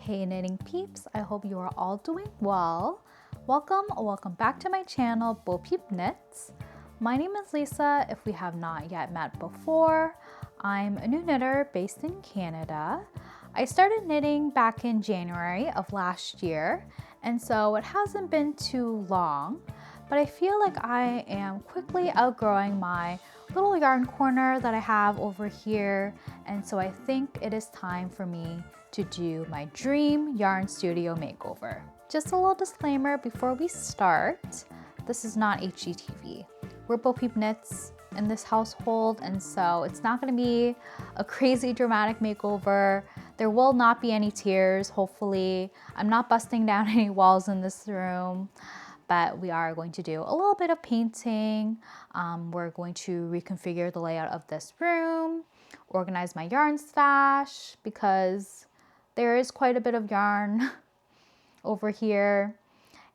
Hey knitting peeps, I hope you are all doing well. Welcome back to my channel, bopeepknits. My name is Lisa, if we have not yet met before. I'm a new knitter based in Canada. I started knitting back in January of last year, and so it hasn't been too long, but I feel like I am quickly outgrowing my little yarn corner that I have over here, and so I think it is time for me to do my dream yarn studio makeover. Just a little disclaimer before we start, this is not HGTV. We're bopeepknits in this household, and so it's not going to be a crazy dramatic makeover. There will not be any tears, hopefully. I'm not busting down any walls in this room, but we are going to do a little bit of painting. We're going to reconfigure the layout of this room, organize my yarn stash because there is quite a bit of yarn over here,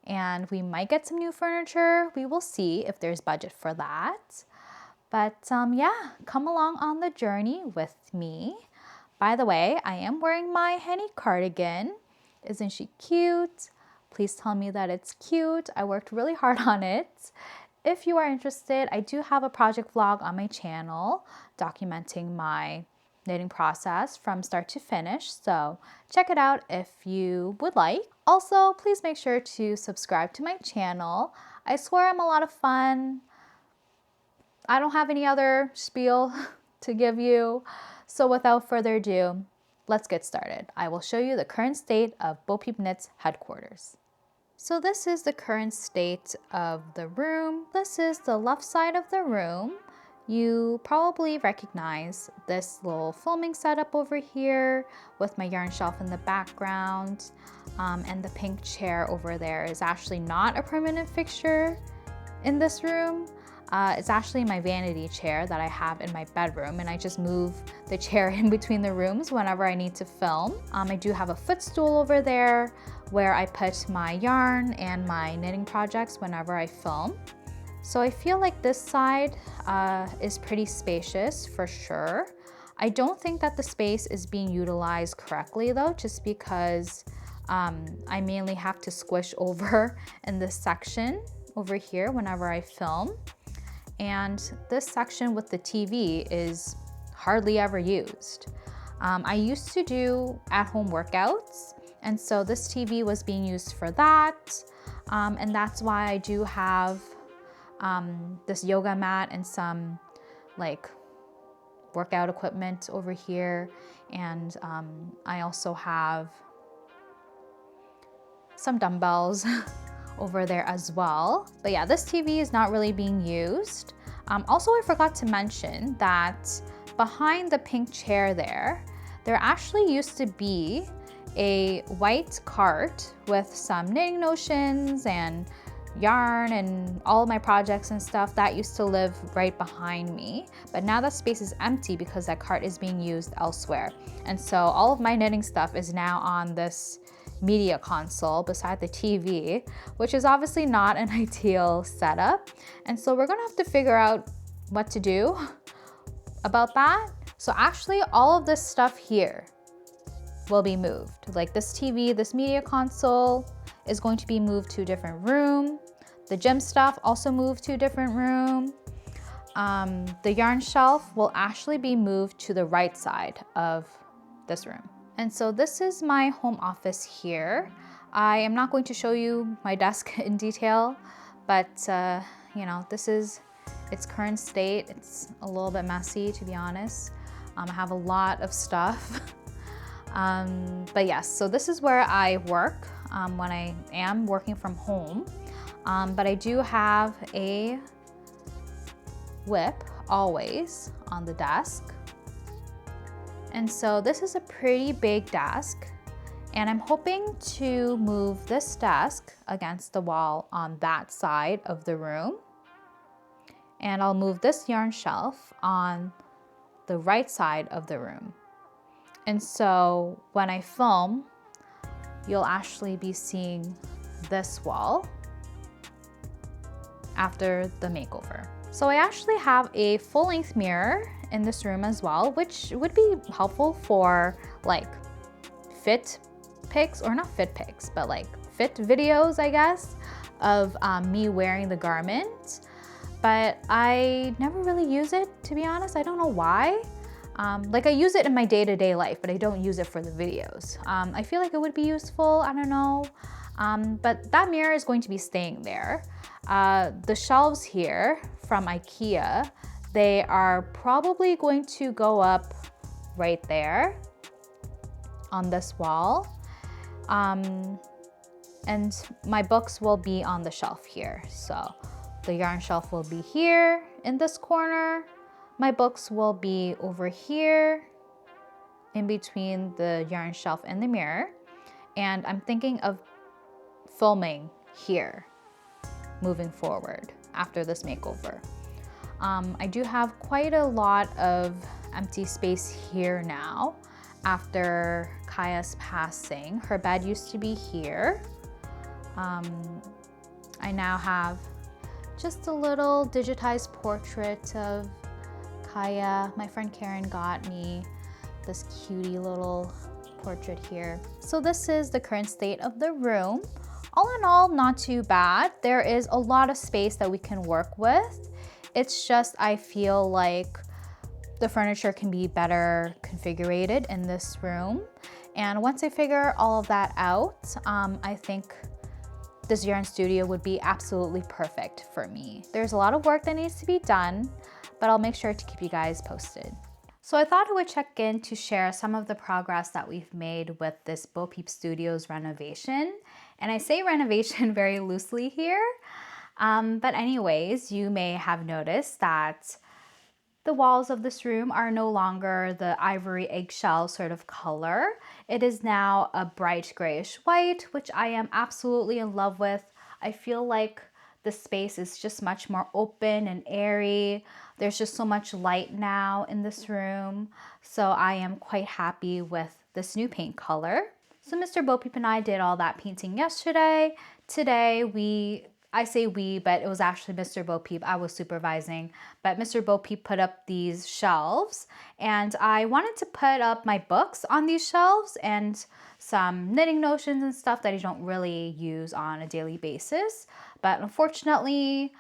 and we might get some new furniture. We will see if there's budget for that. But yeah, come along on the journey with me. By the way, I am wearing my Henny cardigan. Isn't she cute? Please tell me that it's cute. I worked really hard on it. If you are interested, I do have a project vlog on my channel documenting my knitting process from start to finish, so check it out if you would like. Also, please make sure to subscribe to my channel. I swear I'm a lot of fun. I don't have any other spiel to give you, so without further ado, let's get started. I will show you the current state of bopeepknits headquarters. So this is the current state of the room. This is the left side of the room. You probably recognize this little filming setup over here with my yarn shelf in the background, and the pink chair over there is actually not a permanent fixture in this room. It's actually my vanity chair that I have in my bedroom, and I just move the chair in between the rooms whenever I need to film. I do have a footstool over there where I put my yarn and my knitting projects whenever I film. So I feel like this side is pretty spacious for sure. I don't think that the space is being utilized correctly though, just because I mainly have to squish over in this section over here whenever I film. And this section with the TV is hardly ever used. I used to do at-home workouts, and so this TV was being used for that. And that's why I do have this yoga mat and some like workout equipment over here, and I also have some dumbbells over there as well. But yeah, this TV is not really being used. Also, I forgot to mention that behind the pink chair there actually used to be a white cart with some knitting notions and yarn and all of my projects and stuff that used to live right behind me, but now that space is empty because that cart is being used elsewhere, and so all of my knitting stuff is now on this media console beside the TV, which is obviously not an ideal setup, and so we're gonna have to figure out what to do about that. So actually all of this stuff here will be moved. Like this TV, this media console is going to be moved to a different room. The gym stuff also moved to a different room. The yarn shelf will actually be moved to the right side of this room. And so this is my home office here. I am not going to show you my desk in detail, but you know, this is its current state. It's a little bit messy, to be honest. I have a lot of stuff. But yes, so this is where I work when I am working from home. But I do have a whip always on the desk. And so this is a pretty big desk, and I'm hoping to move this desk against the wall on that side of the room. And I'll move this yarn shelf on the right side of the room. And so when I film, you'll actually be seeing this wall after the makeover. So I actually have a full-length mirror in this room as well, which would be helpful for like fit pics, or not fit pics, but like fit videos, I guess, of me wearing the garment. But I never really use it, to be honest. I don't know why. Like I use it in my day-to-day life, but I don't use it for the videos. I feel like it would be useful, I don't know. But that mirror is going to be staying there. The shelves here from IKEA, they are probably going to go up right there on this wall. And my books will be on the shelf here. So the yarn shelf will be here in this corner. My books will be over here in between the yarn shelf and the mirror. And I'm thinking of filming here moving forward after this makeover. I do have quite a lot of empty space here now after Kaya's passing. Her bed used to be here. I now have just a little digitized portrait of Kaya. My friend Karen got me this cutie little portrait here. So this is the current state of the room. All in all, not too bad. There is a lot of space that we can work with. It's just, I feel like the furniture can be better configured in this room. And once I figure all of that out, I think this yarn studio would be absolutely perfect for me. There's a lot of work that needs to be done, but I'll make sure to keep you guys posted. So I thought I would check in to share some of the progress that we've made with this Bo Peep Studios renovation. And I say renovation very loosely here. But anyways, you may have noticed that the walls of this room are no longer the ivory eggshell sort of color. It is now a bright grayish white, which I am absolutely in love with. I feel like the space is just much more open and airy. There's just so much light now in this room. So I am quite happy with this new paint color. So Mr. Bo Peep and I did all that painting yesterday. Today I say we, but it was actually Mr. Bo Peep. I was supervising, but Mr. Bo Peep put up these shelves, and I wanted to put up my books on these shelves and some knitting notions and stuff that I don't really use on a daily basis. But unfortunately,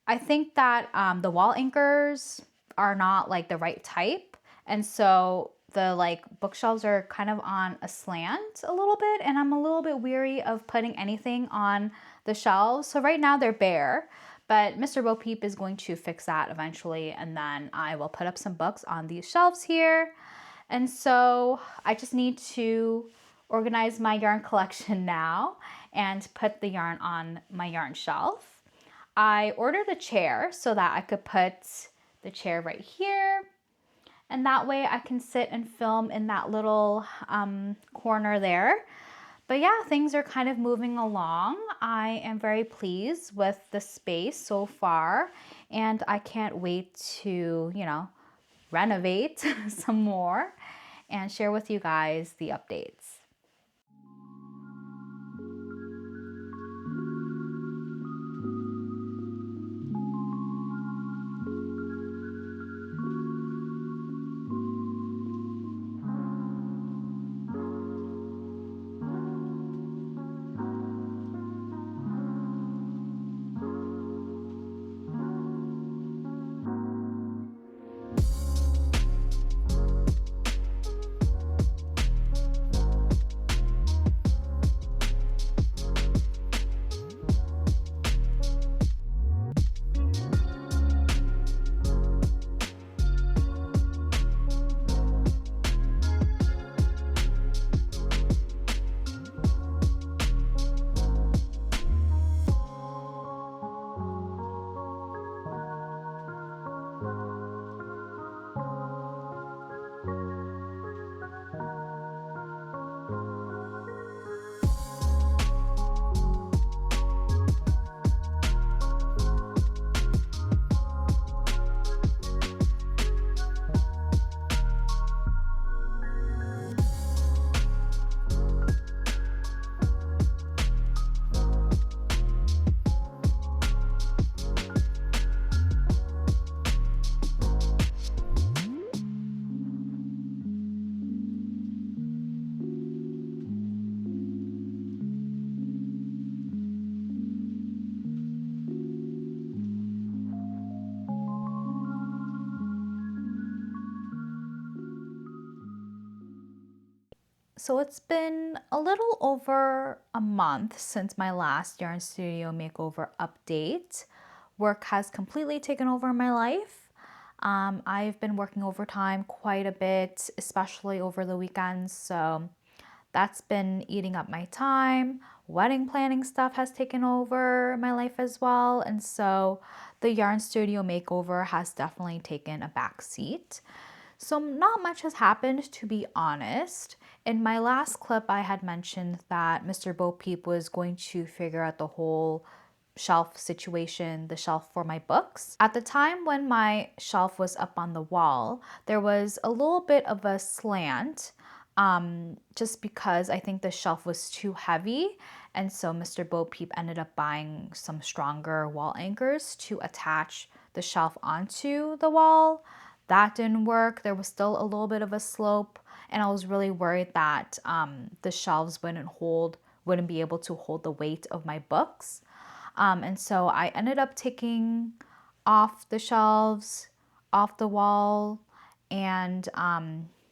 I think that the wall anchors are not like the right type, and so the bookshelves are kind of on a slant a little bit, and I'm a little bit weary of putting anything on the shelves. So right now they're bare, but Mr. Bo Peep is going to fix that eventually, and then I will put up some books on these shelves here. And so I just need to organize my yarn collection now and put the yarn on my yarn shelf. I ordered a chair so that I could put the chair right here, and that way I can sit and film in that little corner there. But yeah, things are kind of moving along. I am very pleased with the space so far, and I can't wait to, renovate some more and share with you guys the updates. So it's been a little over a month since my last Yarn Studio makeover update. Work has completely taken over my life. I've been working overtime quite a bit, especially over the weekends, so that's been eating up my time. Wedding planning stuff has taken over my life as well, and so the Yarn Studio makeover has definitely taken a back seat. So not much has happened, to be honest. In my last clip, I had mentioned that Mr. Bo Peep was going to figure out the whole shelf situation, the shelf for my books. At the time when my shelf was up on the wall, there was a little bit of a slant, just because I think the shelf was too heavy. And so Mr. Bo Peep ended up buying some stronger wall anchors to attach the shelf onto the wall. That didn't work. There was still a little bit of a slope, and I was really worried that the shelves wouldn't be able to hold the weight of my books. And so I ended up taking off the shelves, off the wall, and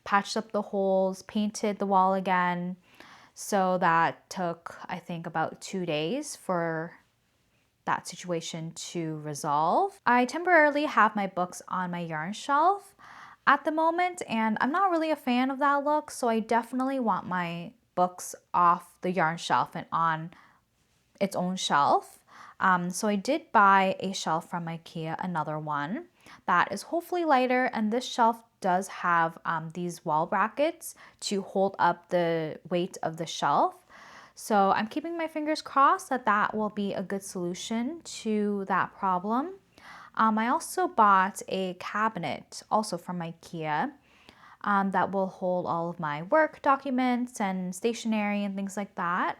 patched up the holes, painted the wall again. So that took, I think, about 2 days for that situation to resolve. I temporarily have my books on my yarn shelf at the moment, and I'm not really a fan of that look, so I definitely want my books off the yarn shelf and on its own shelf. So I did buy a shelf from IKEA, another one that is hopefully lighter, and this shelf does have these wall brackets to hold up the weight of the shelf. So I'm keeping my fingers crossed that that will be a good solution to that problem. I also bought a cabinet, also from IKEA, that will hold all of my work documents and stationery and things like that.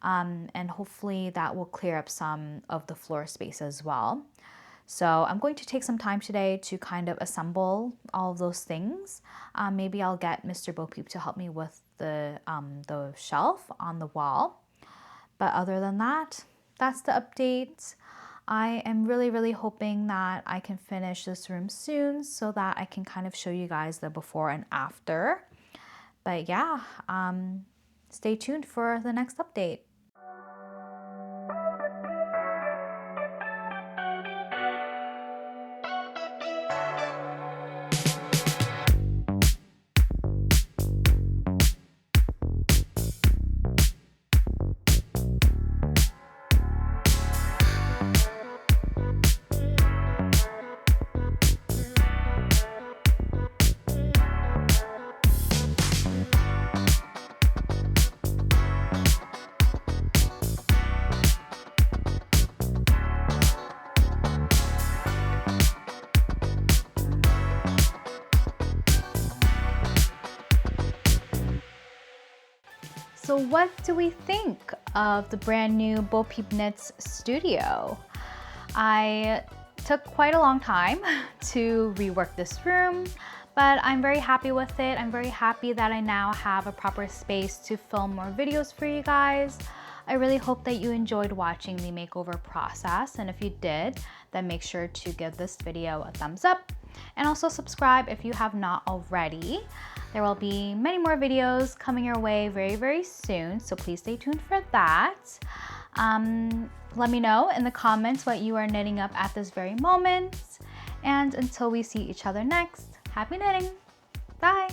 And hopefully that will clear up some of the floor space as well. So I'm going to take some time today to kind of assemble all of those things. Maybe I'll get Mr. Bo Peep to help me with the shelf on the wall. But other than that, that's the update. I am really hoping that I can finish this room soon so that I can kind of show you guys the before and after. But yeah, stay tuned for the next update. So what do we think of the brand new bopeepknits studio? I took quite a long time to rework this room, but I'm very happy with it. I'm very happy that I now have a proper space to film more videos for you guys. I really hope that you enjoyed watching the makeover process, and if you did, then make sure to give this video a thumbs up and also subscribe if you have not already. There will be many more videos coming your way very soon, so please stay tuned for that. Let me know in the comments what you are knitting up at this very moment. And until we see each other next, happy knitting! Bye!